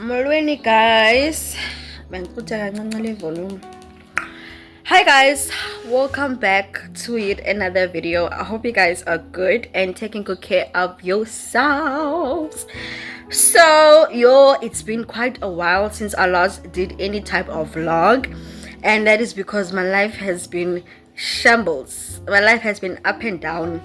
Molweni guys, volume. Hi guys, welcome back to yet another video. I hope you guys are good and taking good care of yourselves. So it's been quite a while since I last did any type of vlog, and that is because my life has been shambles. My life has been up and down,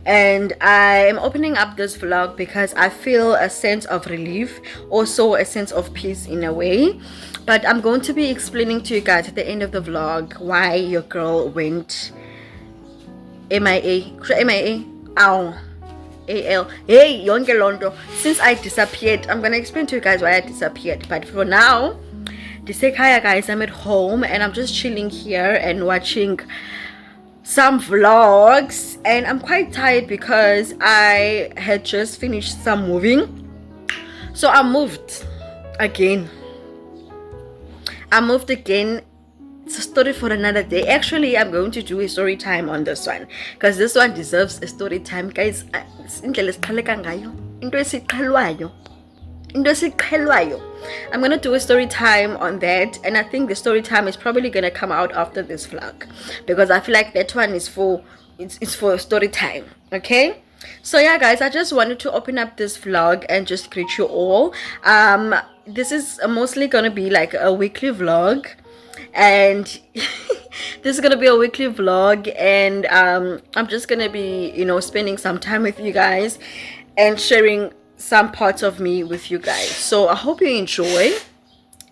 and I am opening up this vlog because I feel a sense of relief, also a sense of peace in a way. But I'm going to be explaining to you guys at the end of the vlog why your girl went MIA. Ow. AL. Hey, yonke londo. Since I disappeared, I'm gonna explain to you guys why I disappeared. But for now, Disekaya guys, I'm at home and I'm just chilling here and watching some vlogs, and I'm quite tired because I had just finished some moving. So I moved again. It's a story for another day. Actually, I'm going to do a story time on this one because this one deserves a story time, guys. I'm gonna do a story time on that, and I think the story time is probably gonna come out after this vlog because I feel like that one is for story time. Okay, so yeah guys, I just wanted to open up this vlog and just greet you all. This is mostly gonna be like a weekly vlog, and this is gonna be a weekly vlog, and I'm just gonna be spending some time with you guys and sharing some parts of me with you guys. So I hope you enjoy.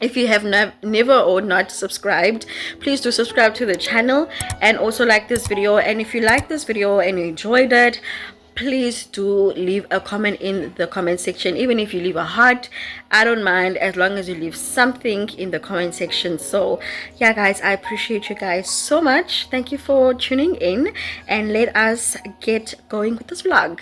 If you have never or not subscribed, please do subscribe to the channel and also like this video. And if you like this video and you enjoyed it, please do leave a comment in the comment section. Even if you leave a heart, I don't mind, as long as you leave something in the comment section. So yeah guys, I appreciate you guys so much. Thank you for tuning in, and let us get going with this vlog.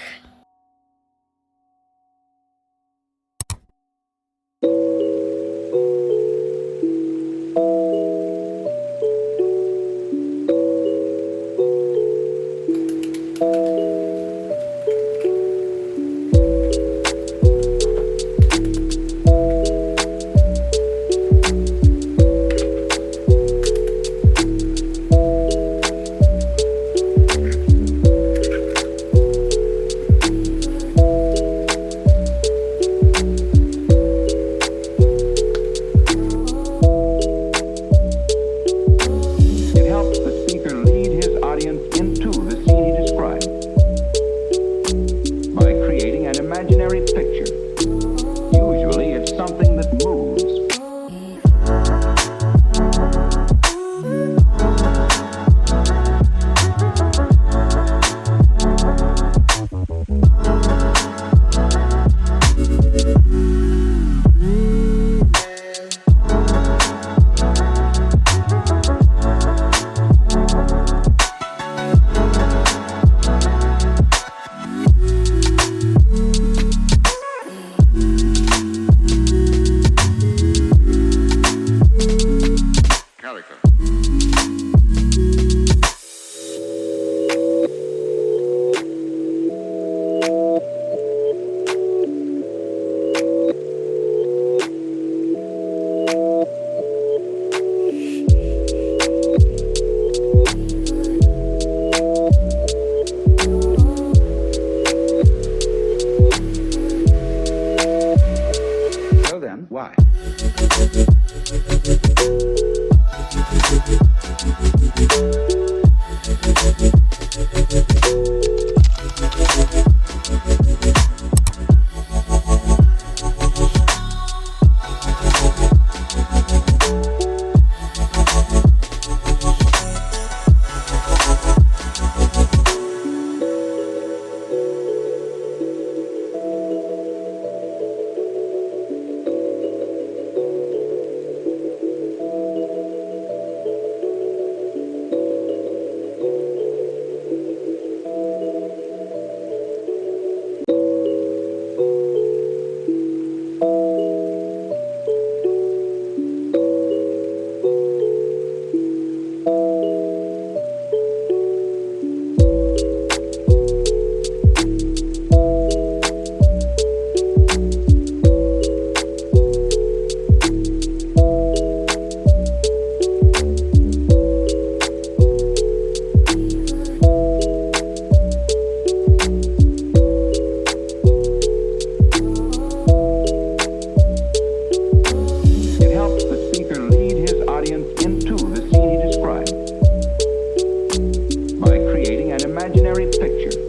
imaginary picture.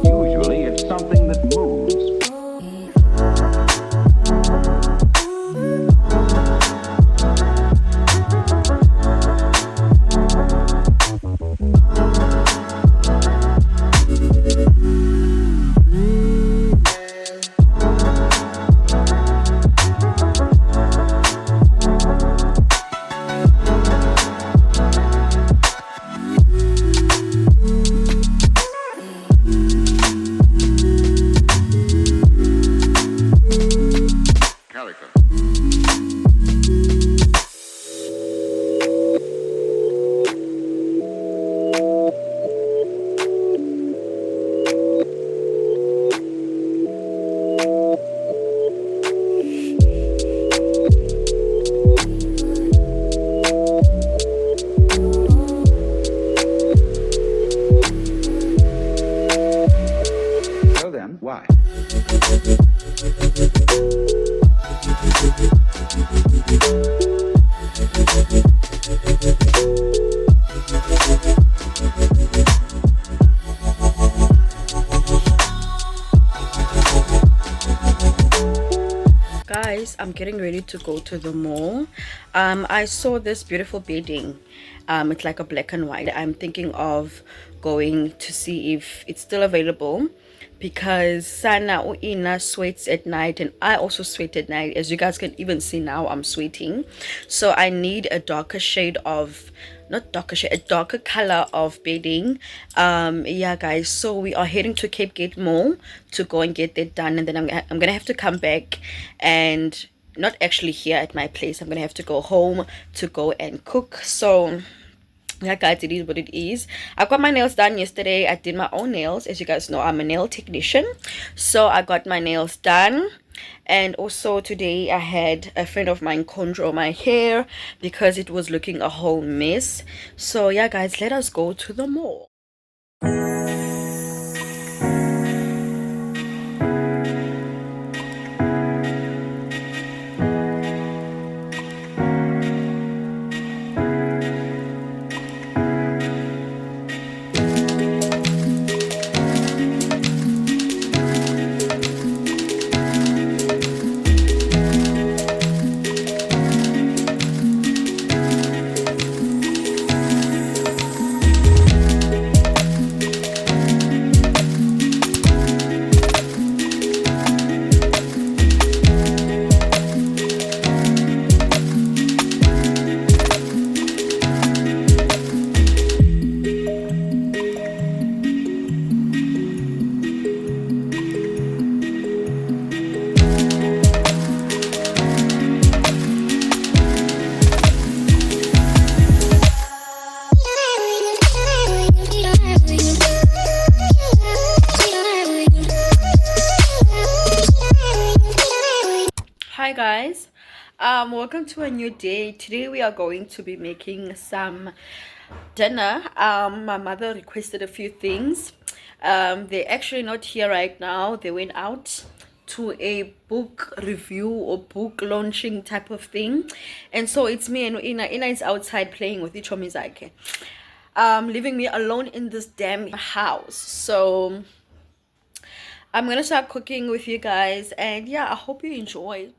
Usually it's something that moves. So then, why? Guys, I'm getting ready to go to the mall. I saw this beautiful bedding. It's like a black and white. I'm thinking of going to see if it's still available, because Sana Uina sweats at night and I also sweat at night. As you guys can even see now, I'm sweating. So I need a darker shade of, not darker shade, a darker color of bedding. Yeah guys, so we are heading to Cape Gate Mall to go and get that done, and then I'm gonna have to come back, and not actually here at my place, I'm gonna have to go home to go and cook. So yeah guys, it is what it is. I got my nails done yesterday. I did my own nails. As you guys know, I'm a nail technician, so I got my nails done. And also today I had a friend of mine contour my hair because it was looking a whole mess. So yeah guys, let us go to the mall. Hi guys, welcome to a new day. Today we are going to be making some dinner. My mother requested a few things. They're actually not here right now. They went out to a book review or book launching type of thing, and so it's me and Ina is outside playing with Ichomizake, leaving me alone in this damn house. So I'm gonna start cooking with you guys, and yeah, I hope you enjoy.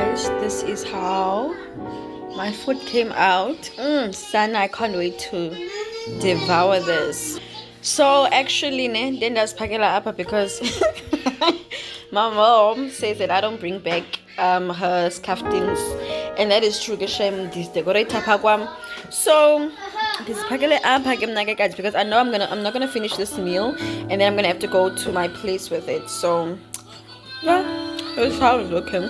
guys, this is how my food came out. Son, I can't wait to devour this. So actually, then there's Pagela Appa because my mom says that I don't bring back her scaftings, and that is true. Geshem this decorator pagwam. So this Pagela Appa guys, because I know I'm not gonna finish this meal, and then I'm gonna have to go to my place with it. So yeah, that's how it's looking.